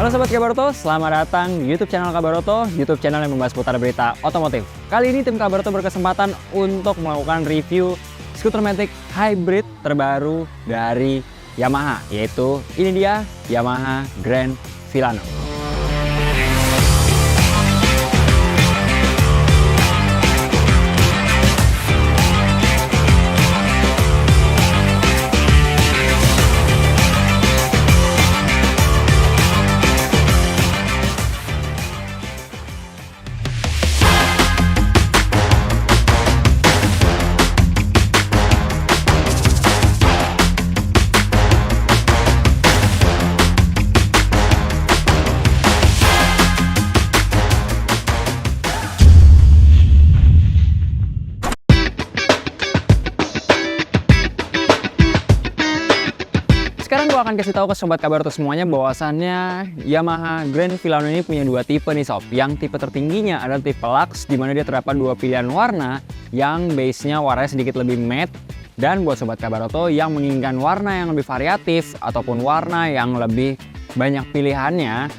Halo Sobat Kabaroto, selamat datang di YouTube channel Kabaroto, YouTube channel yang membahas putar berita otomotif. Kali ini tim Kabaroto berkesempatan untuk melakukan review skuter matic hybrid terbaru dari Yamaha, yaitu ini dia Yamaha Grand Filano. Sekarang gue akan kasih tahu ke Sobat Kabaroto semuanya bahwasannya Yamaha Grand Filano ini punya dua tipe nih sob. Yang tipe tertingginya adalah tipe Lux, di mana dia terdapat dua pilihan warna yang base-nya warnanya sedikit lebih matte. Dan buat Sobat Kabaroto yang menginginkan warna yang lebih variatif ataupun warna yang lebih banyak pilihannya,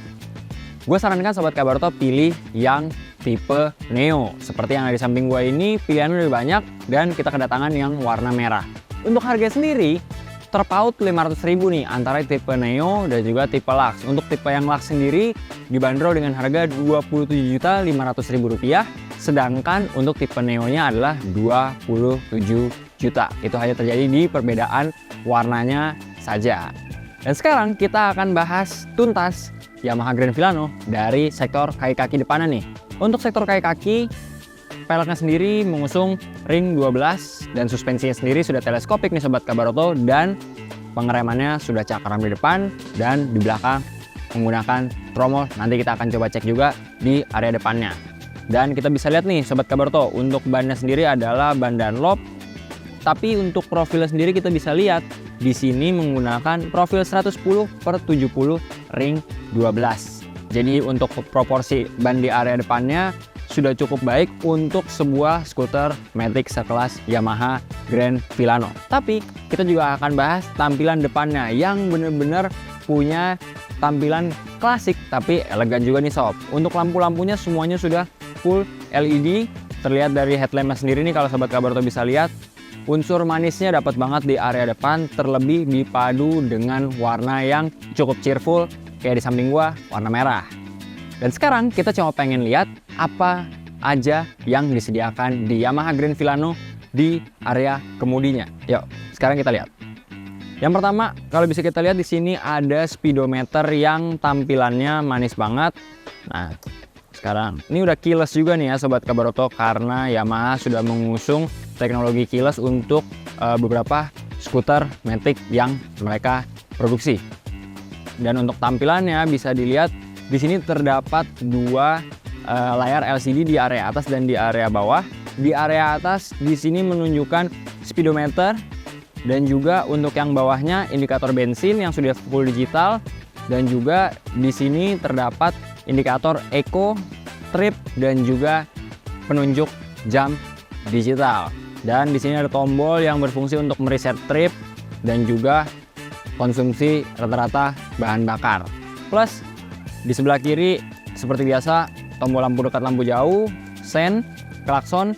gue sarankan Sobat Kabaroto pilih yang tipe Neo. Seperti yang ada di samping gue ini, pilihannya lebih banyak dan kita kedatangan yang warna merah. Untuk harga sendiri, terpaut 500.000 nih antara tipe Neo dan juga tipe Lux. Untuk tipe yang Lux sendiri dibanderol dengan harga Rp27.500.000, sedangkan untuk tipe Neo-nya adalah 27 juta. Itu hanya terjadi di perbedaan warnanya saja. Dan sekarang kita akan bahas tuntas Yamaha Grand Filano dari sektor kaki-kaki depannya nih. Untuk sektor kaki-kaki, peleknya sendiri mengusung ring 12 dan suspensinya sendiri sudah teleskopik nih Sobat Kabaroto, dan pengeremannya sudah cakram di depan dan di belakang menggunakan tromol. Nanti kita akan coba cek juga di area depannya. Dan kita bisa lihat nih Sobat Kabaroto, untuk bannya sendiri adalah ban Dunlop, tapi untuk profilnya sendiri kita bisa lihat di sini menggunakan profil 110/70 ring 12. Jadi untuk proporsi ban di area depannya sudah cukup baik untuk sebuah skuter matic sekelas Yamaha Grand Filano. Tapi kita juga akan bahas tampilan depannya yang benar-benar punya tampilan klasik tapi elegan juga nih sob. Untuk lampu-lampunya semuanya sudah full LED. Terlihat dari headlampnya sendiri nih, kalau Sobat Kabaroto bisa lihat, unsur manisnya dapat banget di area depan, terlebih dipadu dengan warna yang cukup cheerful kayak di samping gua, warna merah. Dan sekarang kita cuma pengen lihat apa aja yang disediakan di Yamaha Grand Filano di area kemudinya. Yuk, sekarang kita lihat. Yang pertama, kalau bisa kita lihat di sini ada speedometer yang tampilannya manis banget. Nah, sekarang ini udah keyless juga nih ya Sobat Kabaroto, karena Yamaha sudah mengusung teknologi keyless untuk beberapa skuter matic yang mereka produksi. Dan untuk tampilannya bisa dilihat di sini terdapat dua layar LCD di area atas dan di area bawah. Di area atas di sini menunjukkan speedometer, dan juga untuk yang bawahnya indikator bensin yang sudah full digital, dan juga di sini terdapat indikator eco, trip, dan juga penunjuk jam digital. Dan di sini ada tombol yang berfungsi untuk mereset trip dan juga konsumsi rata-rata bahan bakar. Plus di sebelah kiri seperti biasa tombol lampu dekat, lampu jauh, sen, klakson.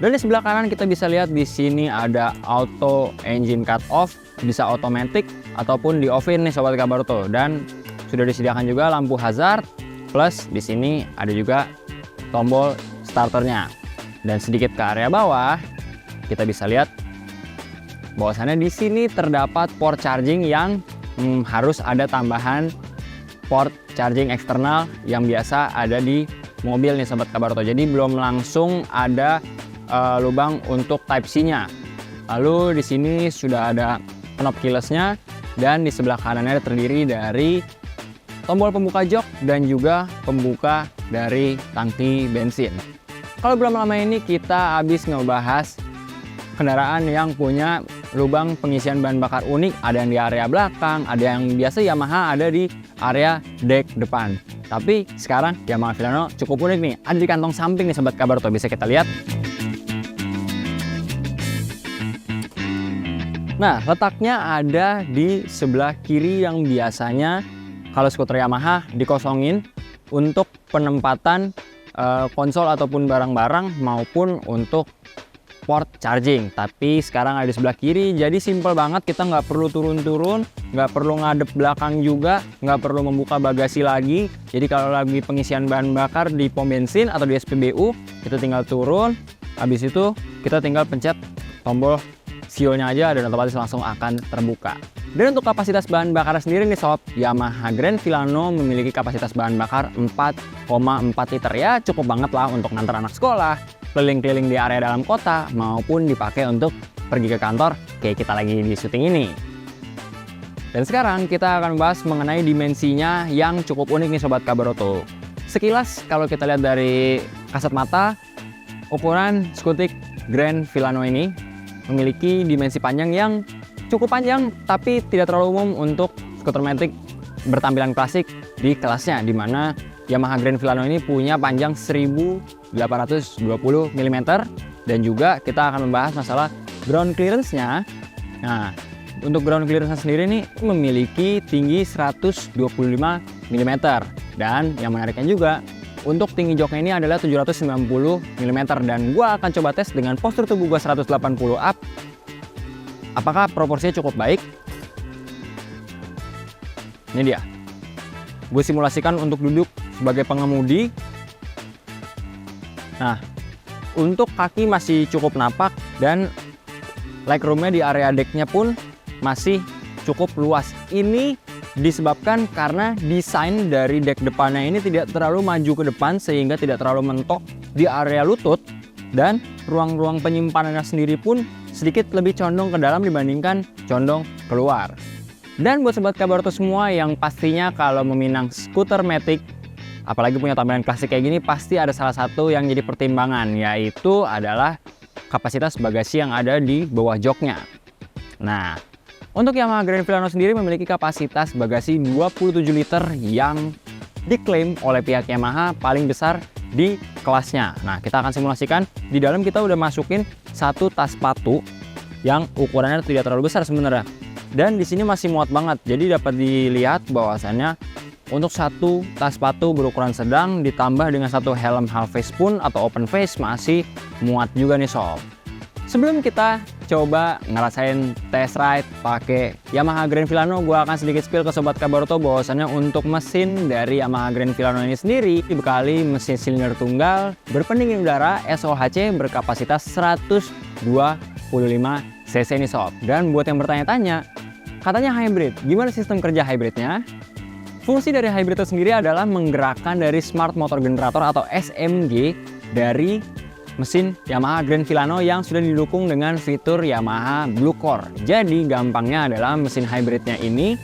Dan di sebelah kanan kita bisa lihat di sini ada auto engine cut off, bisa automatic ataupun di off-in nih Sobat Kabaroto. Dan sudah disediakan juga lampu hazard, plus di sini ada juga tombol starternya. Dan sedikit ke area bawah kita bisa lihat bahwasannya di sini terdapat port charging yang harus ada tambahan port charging eksternal yang biasa ada di mobil nih Sobat Kabaroto. Jadi belum langsung ada lubang untuk Type C-nya. Lalu di sini sudah ada knob keyless-nya, dan di sebelah kanannya terdiri dari tombol pembuka jok dan juga pembuka dari tangki bensin. Kalau belum lama ini kita habis ngebahas kendaraan yang punya lubang pengisian bahan bakar unik, ada yang di area belakang, ada yang biasa Yamaha ada di area dek depan. Tapi sekarang Yamaha Filano cukup unik nih, ada di kantong samping nih Sobat Kabaroto, bisa kita lihat. Nah, letaknya ada di sebelah kiri yang biasanya kalau skuter Yamaha dikosongin untuk penempatan konsol ataupun barang-barang maupun untuk port charging. Tapi sekarang ada di sebelah kiri, jadi simple banget, kita nggak perlu turun-turun, nggak perlu ngadep belakang juga, nggak perlu membuka bagasi lagi. Jadi kalau lagi pengisian bahan bakar di pom bensin atau di SPBU, kita tinggal turun, habis itu kita tinggal pencet tombol siolnya aja dan otomatis langsung akan terbuka. Dan untuk kapasitas bahan bakar sendiri nih sob, Yamaha Grand Filano memiliki kapasitas bahan bakar 4,4 liter. Ya cukup banget lah untuk ngantar anak sekolah, keliling-keliling di area dalam kota, maupun dipakai untuk pergi ke kantor kayak kita lagi di syuting ini. Dan sekarang kita akan bahas mengenai dimensinya yang cukup unik nih Sobat Kabaroto. Sekilas kalau kita lihat dari kasat mata, ukuran skutik Grand Filano ini memiliki dimensi panjang yang cukup panjang, tapi tidak terlalu umum untuk skuter matic bertampilan klasik di kelasnya, di mana Yamaha Grand Filano ini punya panjang 1820 mm, dan juga kita akan membahas masalah ground clearance-nya. Nah, untuk ground clearance sendiri nih memiliki tinggi 125 mm, dan yang menariknya juga untuk tinggi joknya ini adalah 790 mm, dan gua akan coba tes dengan postur tubuh gua 180 up. Apakah proporsinya cukup baik? Ini dia. Gue simulasikan untuk duduk sebagai pengemudi. Nah, untuk kaki masih cukup napak dan legroomnya di area decknya pun masih cukup luas. Ini disebabkan karena desain dari deck depannya ini tidak terlalu maju ke depan sehingga tidak terlalu mentok di area lutut, dan ruang-ruang penyimpanannya sendiri pun sedikit lebih condong ke dalam dibandingkan condong keluar. Dan buat Sobat Kabaroto semua yang pastinya kalau meminang skuter matic, apalagi punya tampilan klasik kayak gini, pasti ada salah satu yang jadi pertimbangan, yaitu adalah kapasitas bagasi yang ada di bawah joknya. Nah, untuk Yamaha Grand Filano sendiri memiliki kapasitas bagasi 27 liter yang diklaim oleh pihak Yamaha paling besar di kelasnya. Nah, kita akan simulasikan. Di dalam kita udah masukin satu tas sepatu yang ukurannya tidak terlalu besar sebenarnya. Dan di sini masih muat banget. Jadi dapat dilihat bahwasannya untuk satu tas sepatu berukuran sedang ditambah dengan satu helm half face pun atau open face masih muat juga nih sob. Sebelum kita coba ngerasain test ride pakai Yamaha Grand Filano, gue akan sedikit spill ke Sobat Kabaroto bahwasannya untuk mesin dari Yamaha Grand Filano ini sendiri dibekali mesin silinder tunggal berpendingin udara SOHC berkapasitas 125 cc nih sob. Dan buat yang bertanya-tanya, katanya hybrid, gimana sistem kerja hybridnya? Fungsi dari hybrid itu sendiri adalah menggerakkan dari Smart Motor Generator atau SMG dari mesin Yamaha Grand Filano yang sudah didukung dengan fitur Yamaha Blue Core. Jadi gampangnya adalah mesin hybridnya ini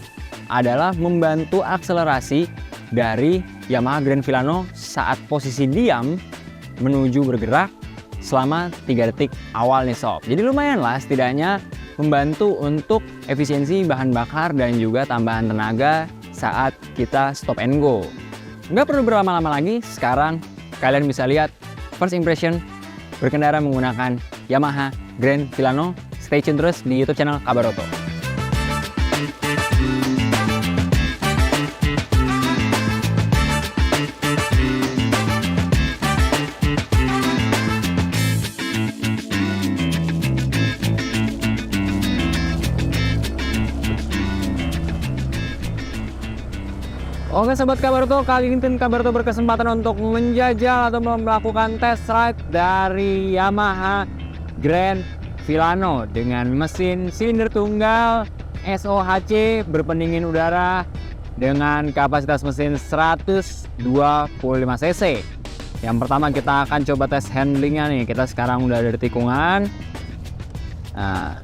adalah membantu akselerasi dari Yamaha Grand Filano saat posisi diam menuju bergerak selama 3 detik awal nih sob. Jadi lumayan lah, setidaknya membantu untuk efisiensi bahan bakar dan juga tambahan tenaga saat kita stop and go. Nggak perlu berlama-lama lagi, sekarang kalian bisa lihat first impression berkendara menggunakan Yamaha Grand Filano. Stay tune terus di YouTube channel Kabaroto. Oke Sobat Kabaroto, kali ini tim Kabaroto berkesempatan untuk menjajal atau melakukan test ride dari Yamaha Grand Filano dengan mesin silinder tunggal SOHC berpendingin udara dengan kapasitas mesin 125 cc. Yang pertama kita akan coba tes handlingnya nih. Kita sekarang udah ada di tikungan. Nah,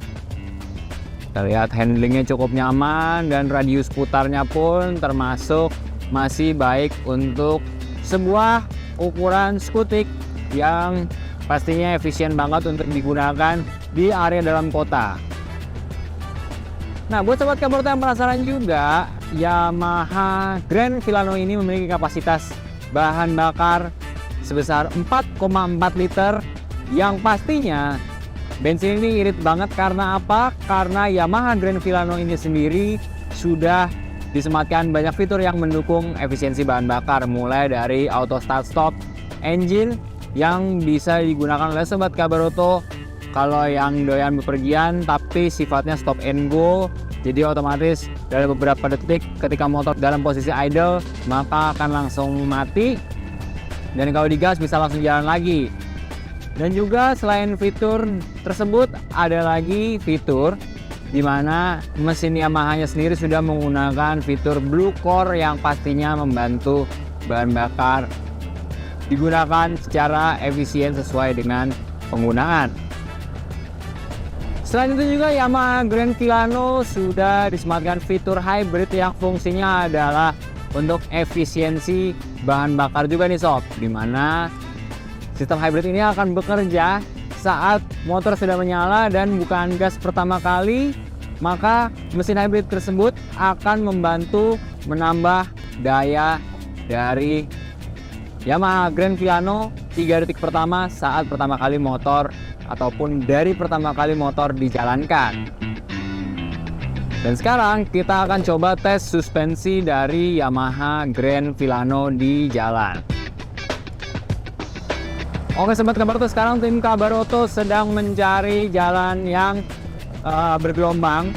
kita lihat handlingnya cukup nyaman dan radius putarnya pun termasuk masih baik untuk sebuah ukuran skutik yang pastinya efisien banget untuk digunakan di area dalam kota. Nah, buat Sobat Kabaroto yang penasaran juga, Yamaha Grand Filano ini memiliki kapasitas bahan bakar sebesar 4,4 liter yang pastinya bensin ini irit banget. Karena apa? Karena Yamaha Grand Filano ini sendiri sudah disematkan banyak fitur yang mendukung efisiensi bahan bakar, mulai dari auto start stop engine yang bisa digunakan oleh sobat Kabar Auto kalau yang doyan bepergian tapi sifatnya stop and go. Jadi otomatis dalam beberapa detik ketika motor dalam posisi idle maka akan langsung mati, dan kalau digas bisa langsung jalan lagi. Dan juga selain fitur tersebut ada lagi fitur di mana mesin Yamaha-nya sendiri sudah menggunakan fitur Blue Core yang pastinya membantu bahan bakar digunakan secara efisien sesuai dengan penggunaan. Selain itu juga Yamaha Grand Filano sudah disematkan fitur hybrid yang fungsinya adalah untuk efisiensi bahan bakar juga nih sob, dimana sistem hybrid ini akan bekerja saat motor sudah menyala dan bukaan gas pertama kali, maka mesin hybrid tersebut akan membantu menambah daya dari Yamaha Grand Filano 3 detik pertama saat pertama kali motor ataupun dari pertama kali motor dijalankan. Dan sekarang kita akan coba tes suspensi dari Yamaha Grand Filano di jalan. Oke sobat Kabar Auto, sekarang tim Kabar Auto sedang mencari jalan yang bergelombang.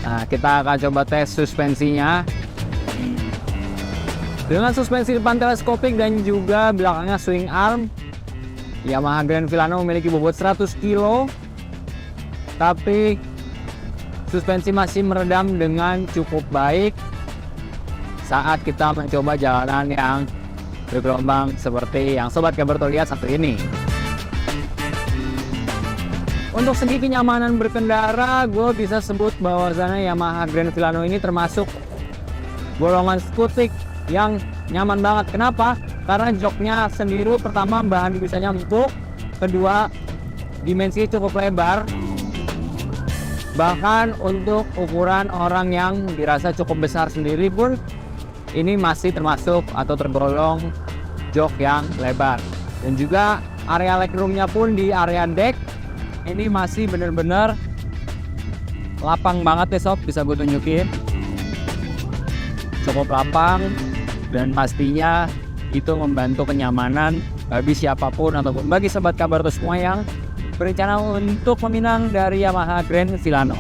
Nah, kita akan coba tes suspensinya. Dengan suspensi depan teleskopik dan juga belakangnya swing arm, Yamaha Grand Filano memiliki bobot 100 kg, tapi suspensi masih meredam dengan cukup baik saat kita mencoba jalanan yang bergelombang seperti yang sobat Kabar Auto lihat satu ini. Untuk segi kenyamanan berkendara, gue bisa sebut bahwasannya Yamaha Grand Filano ini termasuk golongan skutik yang nyaman banget. Kenapa? Karena joknya sendiri pertama bahan bisanya empuk, kedua dimensinya cukup lebar, bahkan untuk ukuran orang yang dirasa cukup besar sendiri pun ini masih termasuk atau tergolong jok yang lebar. Dan juga area legroomnya pun di area deck ini masih bener-bener lapang banget ya sob, bisa gue tunjukin. Cukup lapang dan pastinya itu membantu kenyamanan bagi siapapun ataupun bagi sobat Kabar Auto semua yang berencana untuk meminang dari Yamaha Grand Filano.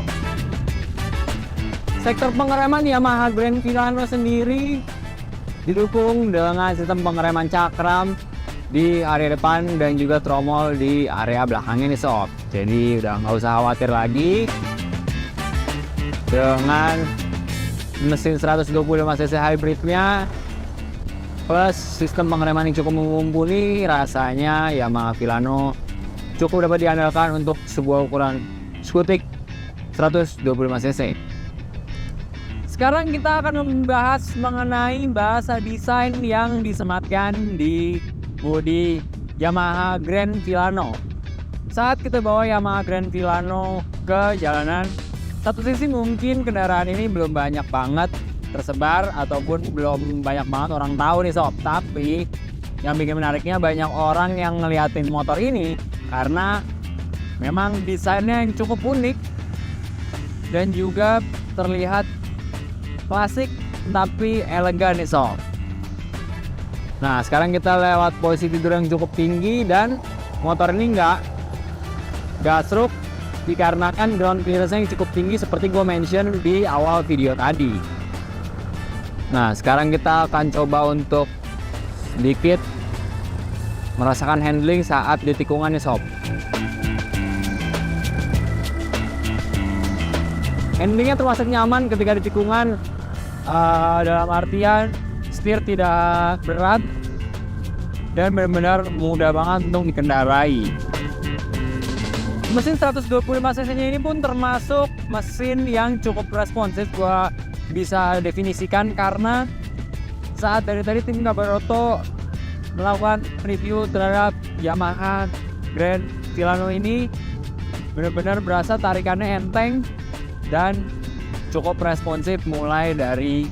Sektor pengereman Yamaha Grand Filano sendiri didukung dengan sistem pengereman cakram di area depan dan juga tromol di area belakangnya nih sob. Jadi udah nggak usah khawatir lagi dengan mesin 125 cc hybridnya plus sistem pengereman yang cukup mumpuni. Rasanya Yamaha Filano cukup dapat diandalkan untuk sebuah ukuran skutik 125 cc. Sekarang kita akan membahas mengenai bahasa desain yang disematkan di bodi Yamaha Grand Filano. Saat kita bawa Yamaha Grand Filano ke jalanan, satu sisi mungkin kendaraan ini belum banyak banget tersebar ataupun belum banyak banget orang tahu nih sob. Tapi yang bikin menariknya banyak orang yang ngeliatin motor ini karena memang desainnya yang cukup unik dan juga terlihat klasik tapi elegan nih sob. Nah sekarang kita lewat posisi tidur yang cukup tinggi dan motor ini nggak gasruk dikarenakan ground clearance yang cukup tinggi seperti gue mention di awal video tadi. Nah sekarang kita akan coba untuk sedikit merasakan handling saat di tikungan nih sob. Handlingnya termasuk nyaman ketika di tikungan, dalam artian setir tidak berat dan benar-benar mudah banget untuk dikendarai. Mesin 125 cc ini pun termasuk mesin yang cukup responsif, gua bisa definisikan karena saat dari tadi tim Kabar Auto melakukan review terhadap Yamaha Grand Filano ini benar-benar berasa tarikannya enteng dan cukup responsif mulai dari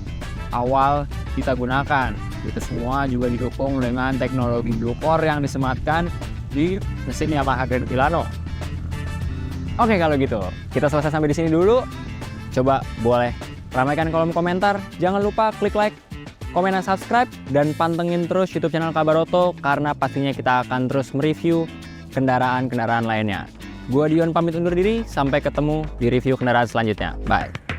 awal kita gunakan. Itu semua juga didukung dengan teknologi Blue Core yang disematkan di mesin Yamaha Grand Filano. Oke kalau gitu, kita selesai sampai di sini dulu. Coba boleh Ramaikan kolom komentar, jangan lupa klik like, komen dan subscribe, dan pantengin terus YouTube channel Kabar Oto karena pastinya kita akan terus mereview kendaraan-kendaraan lainnya. Gua Dion pamit undur diri, sampai ketemu di review kendaraan selanjutnya. Bye.